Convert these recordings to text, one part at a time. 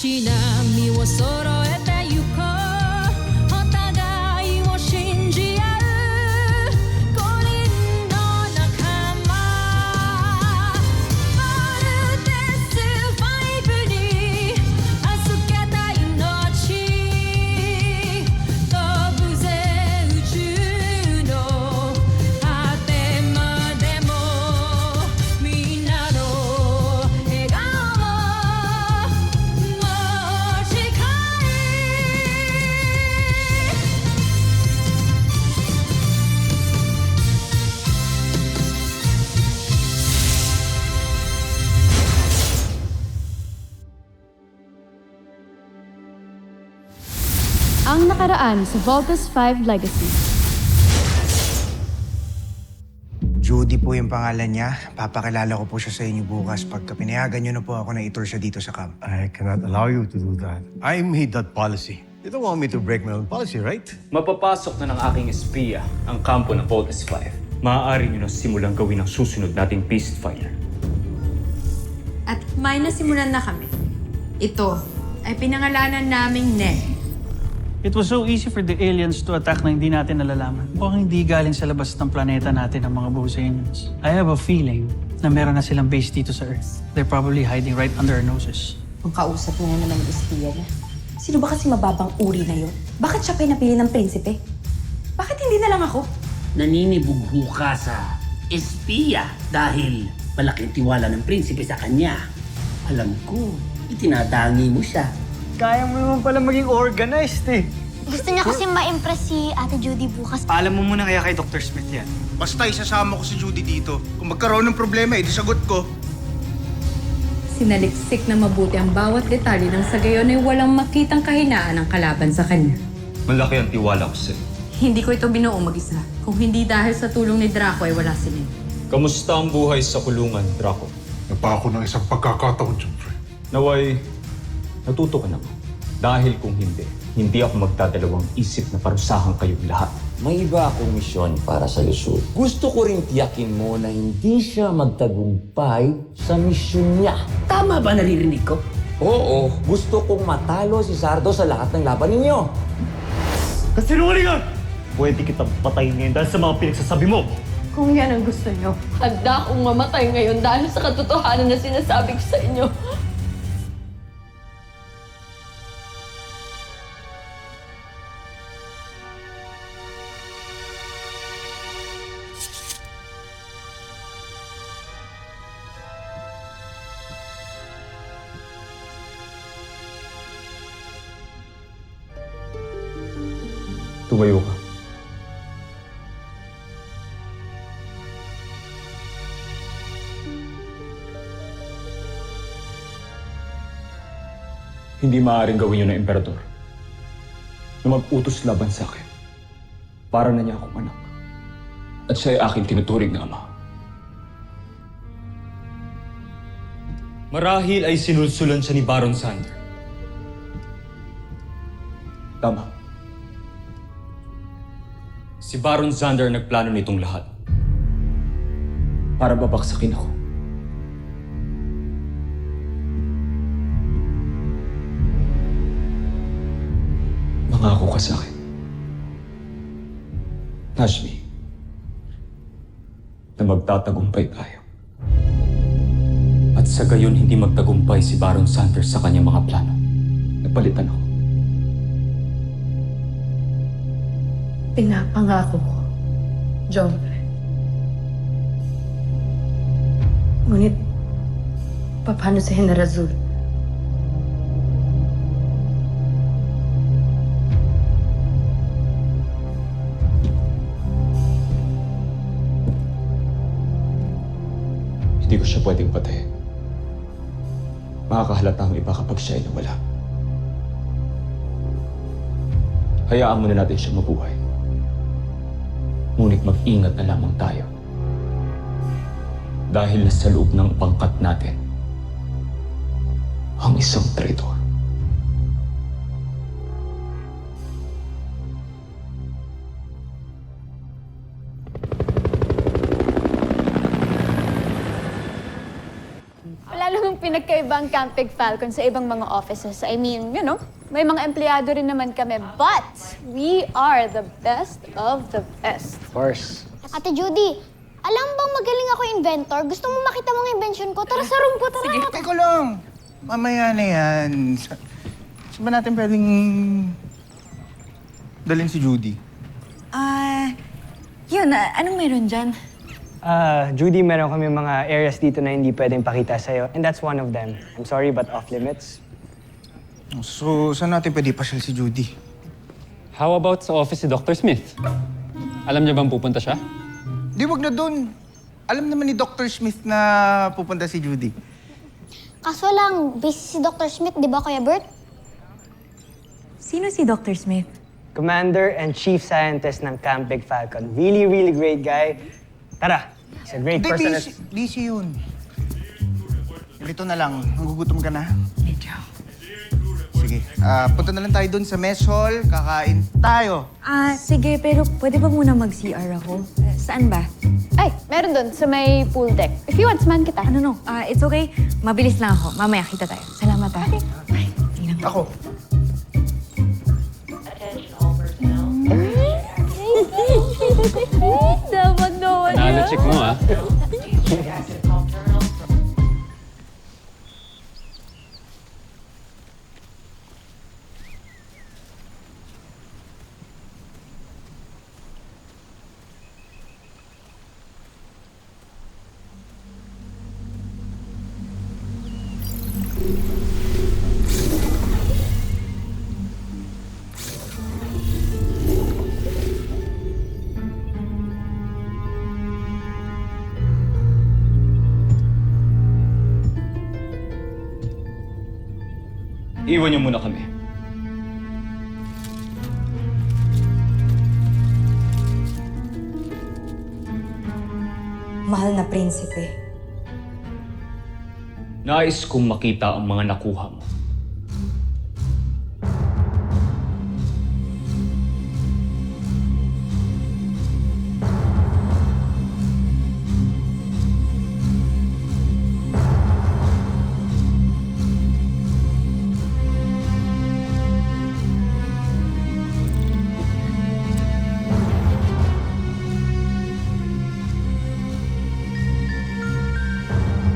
し波を揃えてゆこうお互いを信じ合う五輪の仲間まるでスファイブに預けた命飛ぶぜ宇宙の果てまでもみんなの笑顔ももう近いAng nakaraan sa Voltes 5 Legacy. Judy po yung pangalan niya. Papakilala ko po siya sa inyo bukas pagka pinayagan niyo na po ako na i-tour siya dito sa camp. I cannot allow you to do that. I made that policy. You don't want me to break my own policy, right? Mapapasok na ng aking espiya ang kampo ng Voltes 5. Maaari nyo na simulang gawin ang susunod nating ceasefire. At may nasimulan na kami. Ito ay pinangalanan naming Ne. It was so easy for the aliens to attack na hindi natin nalalaman. Mukhang hindi galing sa labas ng planeta natin ang mga Bosanians. I have a feeling na meron na silang base dito sa Earth. They're probably hiding right under our noses. Kung kausap niya naman ng espiya niya. Sino ba kasi mababang uri na yun? Bakit siya pinapili ng prinsipe? Bakit hindi na lang ako? Naninibugho ka sa espiya dahil malaking tiwala ng prinsipe sa kanya. Alam ko, itinatangi mo siya. Kaya mo naman pala maging organized eh. Gusto niya kasi ma-impress si Ate Judy bukas. Paalam mo muna kaya kay Dr. Smith yan. Basta isasama ko si Judy dito. Kung magkaroon ng problema, edi sagot ko. Sinaliksik na mabuti ang bawat detalye ng sa gayon ay walang makitang kahinaan ng kalaban sa kanya. Malaki ang tiwala ko sa'yo. Hindi ko ito binuo mag-isa. Kung hindi dahil sa tulong ni Draco ay wala sila. Kamusta ang buhay sa kulungan, Draco? Napako ng isang pagkakataon, siyempre. Naway, natuto ka naman. Dahil kung hindi ako magdadalawang isip na parusahan kayong lahat. May iba akong misyon para sa Luzon. Gusto ko rin tiyakin mo na hindi siya magtagumpay sa misyon niya. Tama ba naririnig ko? Oo, gusto kong matalo si Sardo sa lahat ng laban ninyo. Kasinungalingan! Pwede kitang patayin ngayon dahil sa mga pinagsasabi mo. Kung yan ang gusto nyo, handa akong mamatay ngayon dahil sa katotohanan na sinasabi ko sa inyo. Tumayo ka. Hindi maaaring gawin yun ng emperador na mag-utos laban sa akin para na niya akong anak. At siya ay aking tinuturing na ama. Marahil ay sinulsulan siya ni Baron Sander. Tama. Si Baron Zander nagplano nitong lahat para babaksakin ako. Mangako ka sa akin, Nashmi, na magtatagumpay tayo. At sa gayon hindi magtagumpay si Baron Zander sa kanyang mga plano. Napalitan ako. Pinapangako ko, John. Ngunit, paano si General Zul? Hindi ko siya pwedeng patayin. Makakahalata ang iba kapag siya ay nawala. Hayaan muna natin siya mabuhay. Ngunit mag-ingat na lamang tayo. Dahil nasa loob ng pangkat natin ang isang traitor. Wala namang pinagkaibang Camping Falcon sa ibang mga offices. I mean, you know, may mga empleyado rin naman kami. But we are the best of the best. Of course. Ate Judy, alam bang magaling ako inventor? Gusto mo makita mga invention ko? Tara sa room ko, tara. Sige, teko lang. Mamaya na yan. Saan ba natin pwedeng dalhin si Judy? Anong meron dyan? Judy, meron kami mga areas dito na hindi pwedeng pakita sa'yo. And that's one of them. I'm sorry, but off limits. So, saan natin pwede pasyal si Judy? How about sa office si Dr. Smith? Alam niya bang pupunta siya? Di, wag na dun. Alam naman ni Dr. Smith na pupunta si Judy. Kaso lang, busy si Dr. Smith, di ba, Kuya Bert? Sino si Dr. Smith? Commander and Chief Scientist ng Camping Falcon. Really, really great guy. Tara, he's a great Hindi, person. busy yun. Ganito na lang. Nagugutom ka na? Medyo. Sige, punta na lang tayo dun sa mess hall. Kakain tayo. Sige, pero pwede ba muna mag-CR ako? Saan ba? Ay, meron doon sa may pool deck. If you want, samahan kita. No. It's okay. Mabilis lang ako. Mamaya kita tayo. Salamat, Okay. Bye. Tingnan mo. Ako. Dapat naman Nalo check mo, ah. Iwan niyo muna kami. Mahal na prinsipe. Nais kong makita ang mga nakuha mo.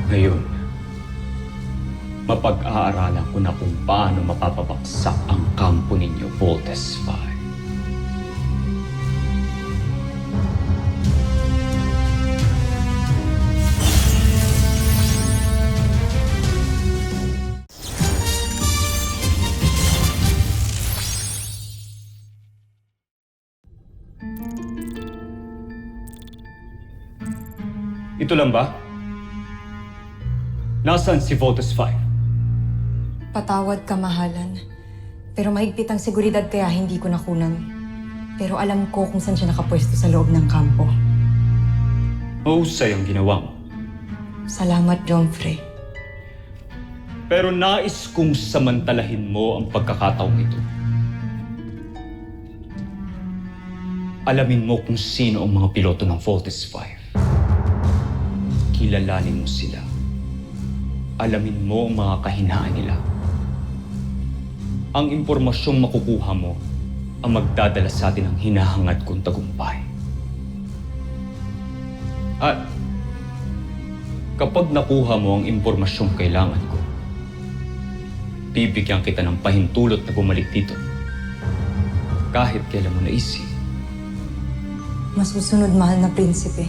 Ngayon, mapag-aaralan ko na kung paano mapapabaksak ang kampo ninyo, Voltes 5. Ito lang ba? Nasaan si Voltes 5? Patawad ka, mahalan. Pero mahigpit ang seguridad kaya hindi ko nakunan. Pero alam ko kung saan siya nakapwesto sa loob ng kampo. Mahusay ang ginawa mo. Salamat, Jomfrey. Pero nais kong samantalahin mo ang pagkakataong ito. Alamin mo kung sino ang mga piloto ng Voltes 5. Kilalanin mo sila. Alamin mo ang mga kahinaan nila. Ang impormasyong makukuha mo ang magdadala sa atin ng hinahangad kong tagumpay. At kapag nakuha mo ang impormasyong kailangan ko, bibigyan kita ng pahintulot na bumalik dito. Kahit kailan mo naisip. Masusunod, mahal na prinsipe.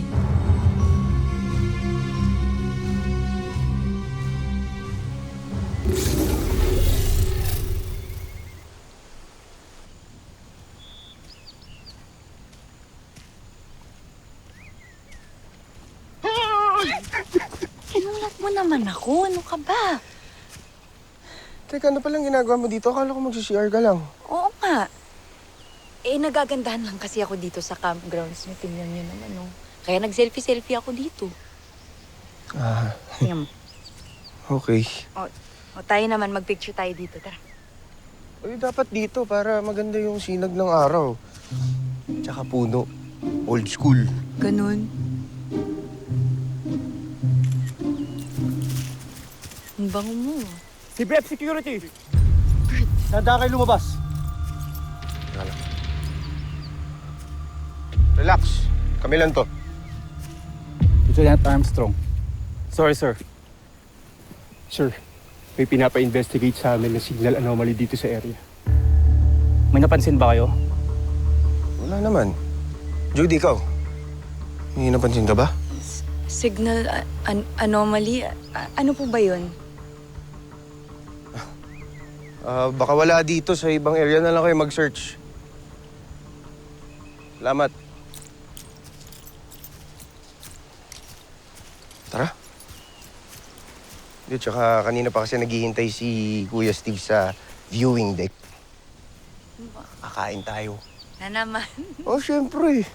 Kinulat mo naman ako. Ano ka ba? Teka, ano palang ginagawa mo dito? Akala ko mag-CR ka lang. Oo nga. Nagagandahan lang kasi ako dito sa campgrounds. Tingnan niyo naman, no? Kaya nag-selfie-selfie ako dito. Tingnan mo. Okay. O tayo naman, mag-picture tayo dito. Tara. Uy, dapat dito para maganda yung sinag ng araw. Tsaka puno. Old school. Ganun. Ang bango mo. Si Brep Security! Handa kayo lumabas. Relax. Kami lang to. Lieutenant Armstrong. Sorry, sir. Sir, may pinapa-investigate sa amin na signal anomaly dito sa area. May napansin ba kayo? Wala naman. Judy, ikaw. Hindi napansin ka ba? Signal anomaly? Ano po ba yun? Baka wala dito. Sa ibang area na lang kayo mag-search. Salamat. Tara. Di, tsaka kanina pa kasi naghihintay si Kuya Steve sa viewing deck. Kakain tayo. Na naman. Oh, syempre.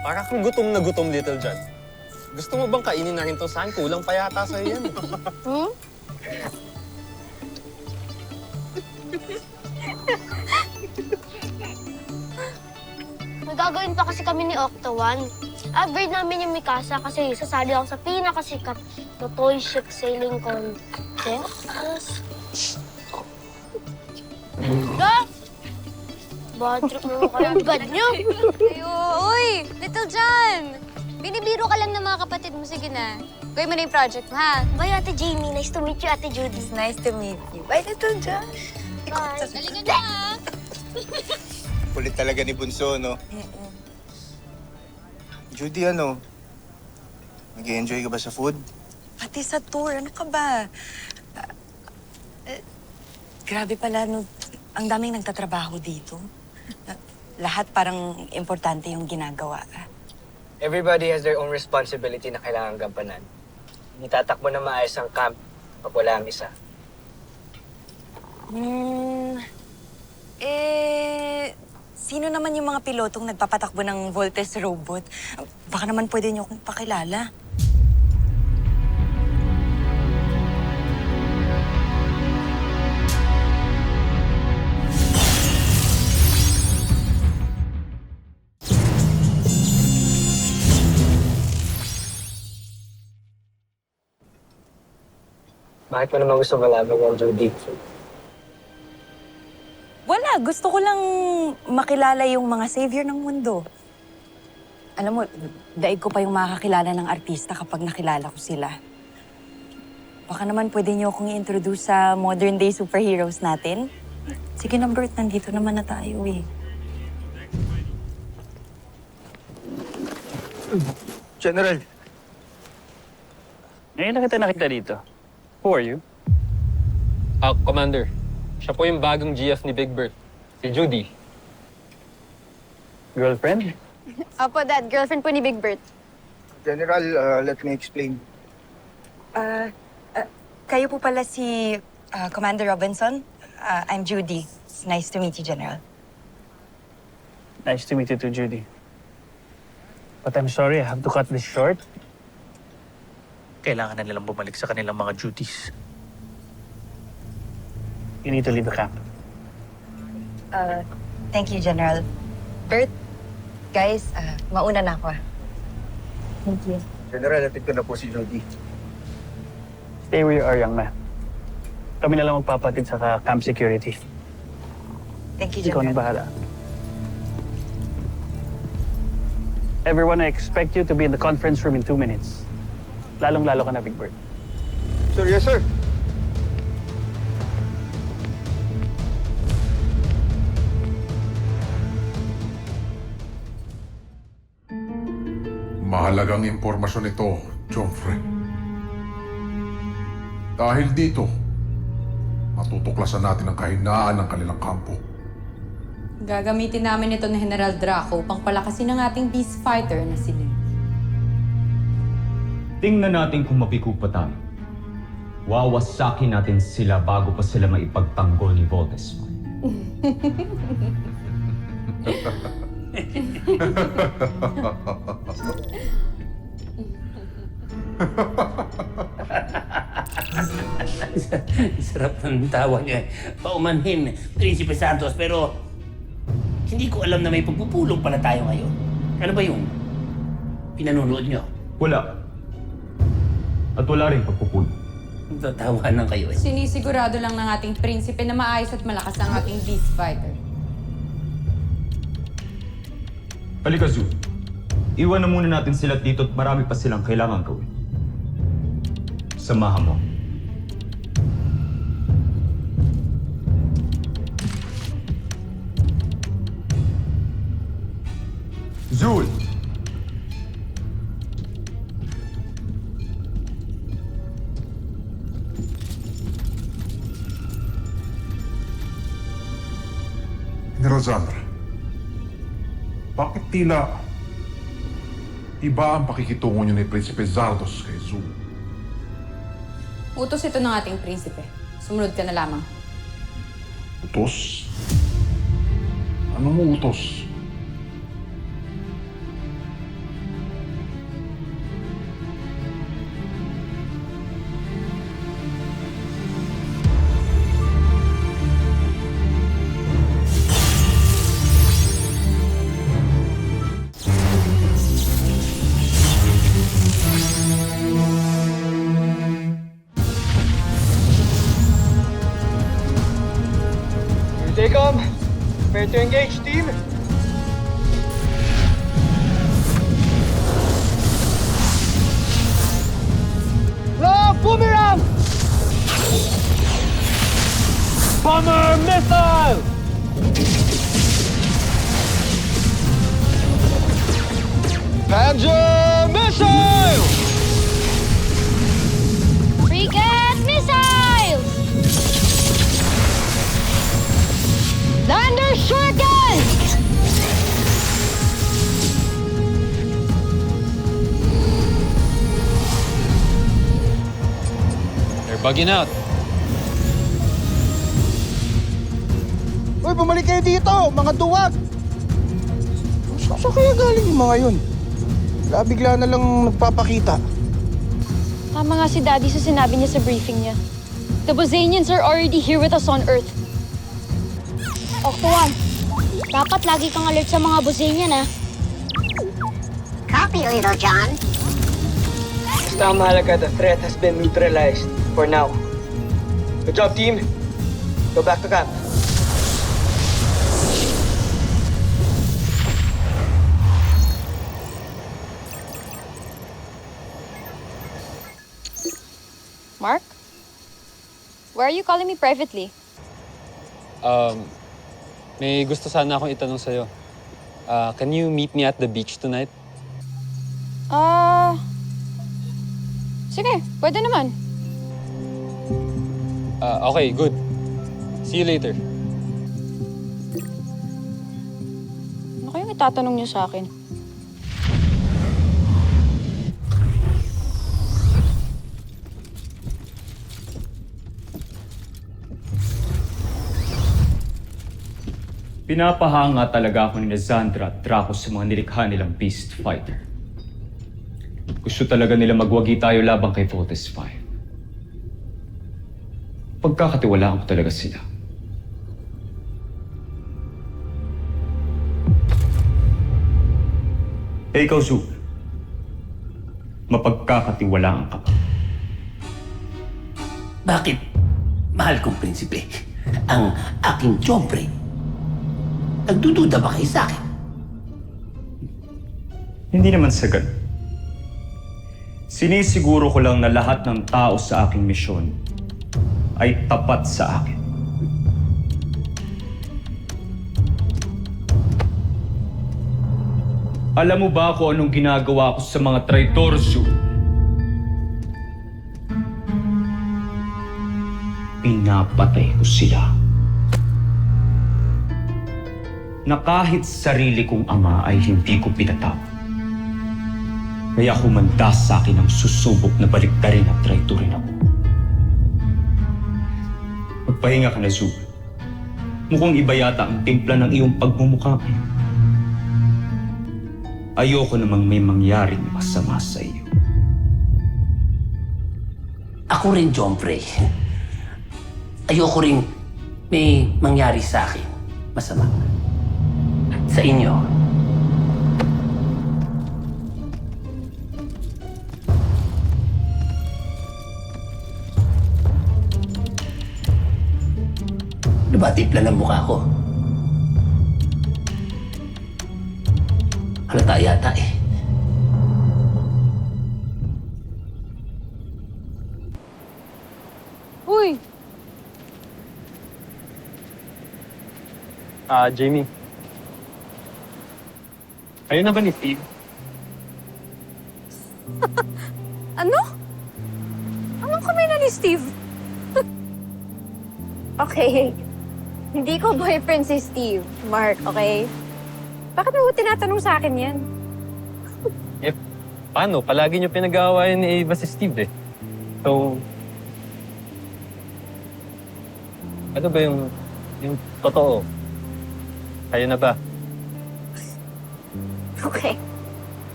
Para kang gutom na gutom, Little John. Gusto mo bang kainin na rin tong saan? Kulang pa yata sa'yo yan. Hmm? Magagawin pa kasi kami ni Octo One. Upgrade namin yung Mikasa kasi sasali ako sa pinakasikat na toy ship sailing contest. Ga! Bad trip mo kayo. Bad niyo. Uy, Little John! Binibiro ka lang ng mga kapatid mo. Sige na. Gawin mo na yung project mo, ha? Bye, Ate Jamie. Nice to meet you, Ate Judy. It's nice to meet you. Bye, Little John. Bye. Halika na, ha? Kulit talaga ni Bunso, no? Judy, ano? Nag-enjoy ka ba sa food? Pati sa tour, ano ka ba? Grabe pala, no, ang daming nagtatrabaho dito. Lahat parang importante yung ginagawa. Everybody has their own responsibility na kailangan gampanan. Hindi tatakbo na maayos ang camp pag wala ang isa. Sino naman yung mga pilotong nagpapatakbo ng Voltes robot? Baka naman pwede niyo akong pakilala. Bakit mo naman gusto malaman yung Judy? Wala, gusto ko lang makilala yung mga savior ng mundo. Alam mo, daig ko pa yung makakilala ng artista kapag nakilala ko sila. Baka naman pwede niyo akong i-introduce sa modern day superheroes natin. Sige na, Bert, nandito naman na tayo eh. General. Ngayon na kita nakita dito. Who are you? Commander. Siya po yung bagong GF ni Big Bird. Si Judy. Girlfriend? Opo, Dad. Girlfriend po ni Big Bird. General, let me explain. Kayo po pala si Commander Robinson. I'm Judy. It's nice to meet you, General. Nice to meet you too, Judy. But I'm sorry, I have to cut this short. Kailangan na nilang bumalik sa kanilang mga duties. You need to leave the camp. Thank you, General. Bert, guys, mauna na ako. Thank you. General, atid ko na po si Judy. Stay where you are, young man. Kami na lang magpapatid sa camp security. Thank you, Ikaw General. nang bahala. Everyone, I expect you to be in the conference room in 2 minutes. Lalong-lalo ka na, Big Bird. Sir, yes, sir. Mahalagang impormasyon ito, Joffrey. Dahil dito, matutuklasan natin ang kahinaan ng kanilang kampo. Gagamitin namin ito na General Draco upang palakasin ang ating beast fighter na si Lee. Tingnan natin kung mabigo pa tayo. Wawasakin natin sila bago pa sila maipagtanggol ni Voltes. Sarap ng tawa niya. Paumanhin, Prinsipe Santos, pero hindi ko alam na may pagpupulong pala tayo ngayon. Ano ba yung pinanunood niyo? Wala. At wala rin pagpupulong. Tatawanan kayo eh. Sinisigurado lang ng ating prinsipe na maayos at malakas ang ating beast fighter. Halika, Zu. Iwan na muna natin sila dito at marami pa silang kailangan gawin. Samahan mo. Zul! General Zandra, bakit tila iba ang pakikitungo niyo ni Prinsipe Zardos kay Zul? Utos ito ng ating prinsipe. Sumunod ka na lamang. Utos? Anong utos? Jacob, prepare to engage, team. Lob boomerang! Bomber missile! Panzer missile! Frigate missiles! Thunder Shuriken! They're bugging out. Uy, bumalik kayo dito, mga duwag! Saan kaya galing yung mga yun? Bigla na lang nagpapakita. Tama nga si Daddy sa sinabi niya sa briefing niya. The Bosanians are already here with us on Earth. Octo 1, dapat lagi kang alert sa mga Bosanian, ha? Copy, Little John. Basta ang mahalaga, the threat has been neutralized for now. Good job, team. Go back to camp. Mark? Why are you calling me privately? May gusto sana akong itanong sa'yo. Can you meet me at the beach tonight? Sige, pwede naman. Okay, good. See you later. Ano kayong itatanong niyo sa akin? Pinapahanga talaga ako ni Zandra at Draco sa mga nilikha nilang beast fighter. Gusto talaga nila magwagi tayo labang kay Voltes 5. Pagkakatiwalaan ko talaga sila. Ikaw, Zul. Mapagkakatiwalaan ka ba? Bakit, mahal kong prinsipe, ang aking tiyombre? Nagdududa ba kayo sa akin? Hindi naman sa ganun. Sinisiguro ko lang na lahat ng tao sa aking misyon ay tapat sa akin. Alam mo ba kung anong ginagawa ko sa mga traitor, Zul? Pinapatay ko sila. Na kahit sarili kong ama ay hindi ko pinatawad. Kaya humanda sa akin ang susubok na baliktarin at traitorin ako. Magpahinga ka na, Zul. Mukhang iba yata ang timpla ng iyong pagmumukha. Ayoko namang may mangyaring masama sa iyo. Ako rin, Jompre. Ayoko rin may mangyari sa akin masama. Sa inyo. Lumatipla ng mukha ko. Halata yata eh. Uy! Jamie. Ayun na ba ni Steve? Ano? Anong kamay na ni Steve? Okay. Hindi ko boyfriend si Steve, Mark, okay? Bakit mo tinatanong sa akin yan? Paano? Palagi niyo pinag-aawayan ni Ava si Steve eh. So, ano ba yung totoo? Kayo na ba? Okay.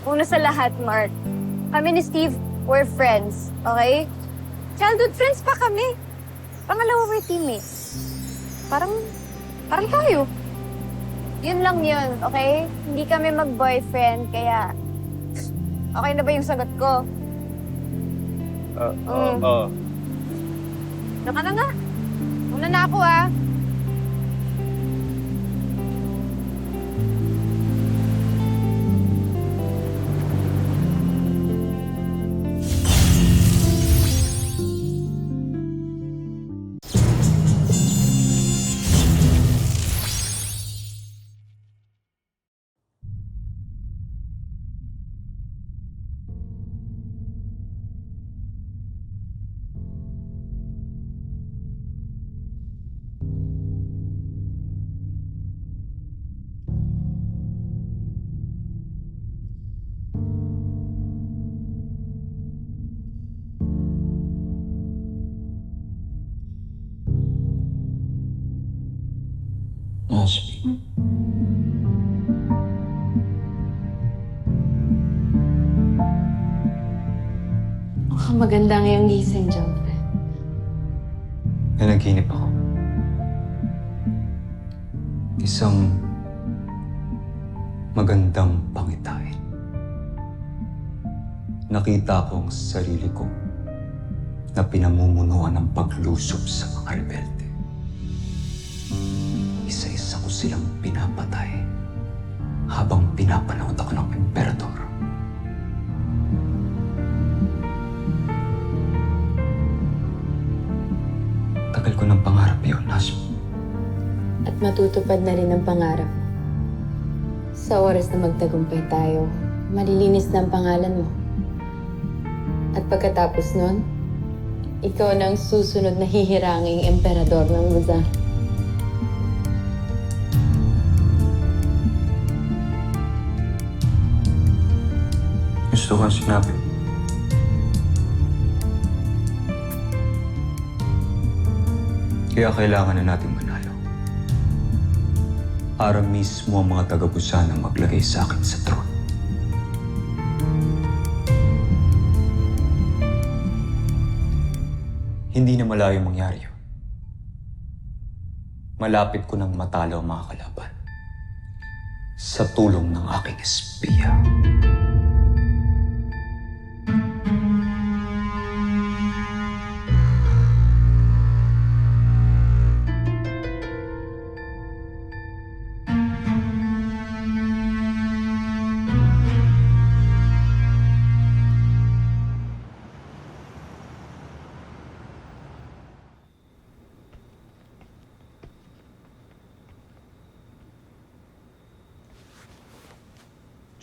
Una sa lahat, Mark, kami ni Steve, we're friends, okay? Childhood friends pa kami. Pangalawa, we're teammates. Parang tayo. Yun lang yun, okay? Hindi kami mag-boyfriend, kaya... Okay na ba yung sagot ko? Oo. Naka na nga. Una na ako, ah. Ashby. Mukhang maganda ngayong gising, Jompre. Nanaginip ako. Isang magandang pangitain. Nakita ko ang sarili ko na pinamumunuan ng paglusob sa mga rebelde. Isa-isa ko silang pinapatay habang pinapanood ako ng emperador. Tagal ko ng pangarap yun, Ashby. At matutupad na rin ang pangarap mo. Sa oras na magtagumpay tayo, malilinis na ang pangalan mo. At pagkatapos nun, ikaw na ang susunod na hihiranging emperador ng Luzon. Gusto kong sinabi. Kaya kailangan na natin manalo. Para mismo ang mga taga-Busan ang maglagay sa akin sa throne. Hindi na malayo mangyari yun. Malapit ko nang matalo ang mga kalaban sa tulong ng aking espiya.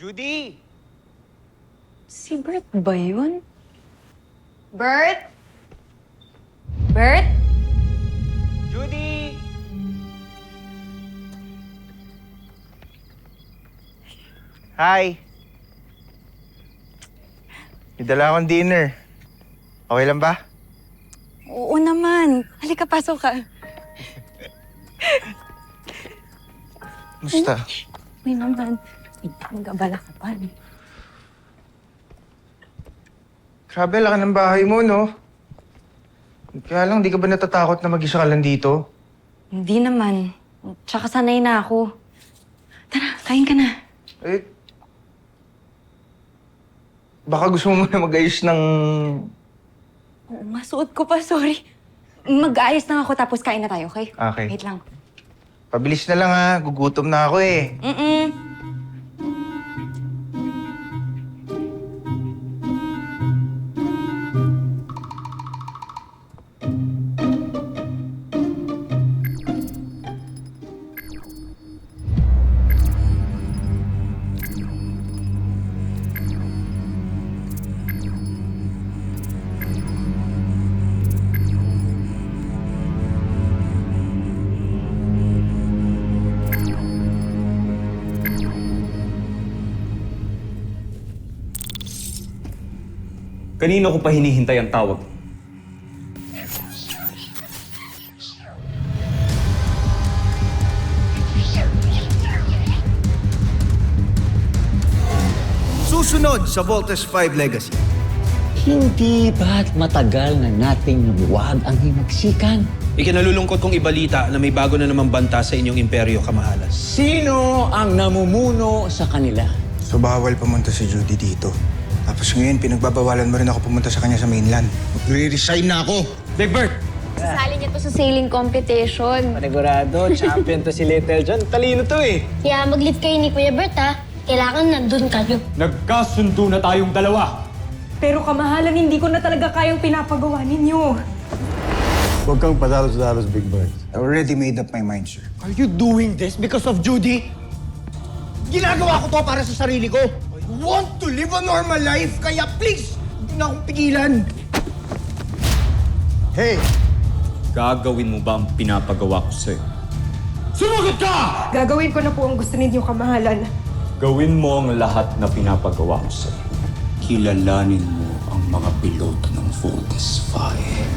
Judy! Si Bert ba yun? Bert? Bert? Judy! Hi! May dala akong dinner. Okay lang ba? Oo naman. Halika, pasok ka. Musta? Uy naman. Mag-abala ka pa. Grabe, laki ng bahay mo, no? Kaya lang, di ka ba natatakot na mag-isa ka lang dito? Hindi naman. Tsaka sanay na ako. Tara, kain ka na. Eh, baka gusto mo muna mag-ayos ng... Oo, masuot ko pa, sorry. Mag-aayos lang ako tapos kain na tayo, okay? Okay. Wait lang. Pabilis na lang ha, gugutom na ako eh. Kanino ko pa hinihintay ang tawag? Susunod sa Voltes 5 Legacy. Hindi ba't matagal na nating nabuwag ang hinagsikan? Ikinalulungkot kong ibalita na may bago na namang banta sa inyong imperyo, Kamahalan. Sino ang namumuno sa kanila? So bawal pumunta si Judy dito. Tapos ngayon, pinagbabawalan mo rin ako pumunta sa kanya sa mainland. Magre-resign na ako! Big Bird! Sasali niya to sa sailing competition. Panigurado, champion to si Little John. Talino to eh. Kaya mag-leave kayo ni Kuya Bert ha. Kailangan nandun kayo. Nagkasundo na tayong dalawa. Pero Kamahalan, hindi ko na talaga kayang pinapagawa ninyo. Huwag kang padalos-dalos, Big Bird. I already made up my mind, sir. Are you doing this because of Judy? Ginagawa ko to para sa sarili ko. I want to live a normal life, kaya please, hindi na akong pigilan. Hey! Gagawin mo ba ang pinapagawa ko sa'yo? Sumagot ka! Gagawin ko na po ang gusto ninyo, Kamahalan. Gawin mo ang lahat na pinapagawa ko sa'yo. Kilalanin mo ang mga piloto ng Voltes 5.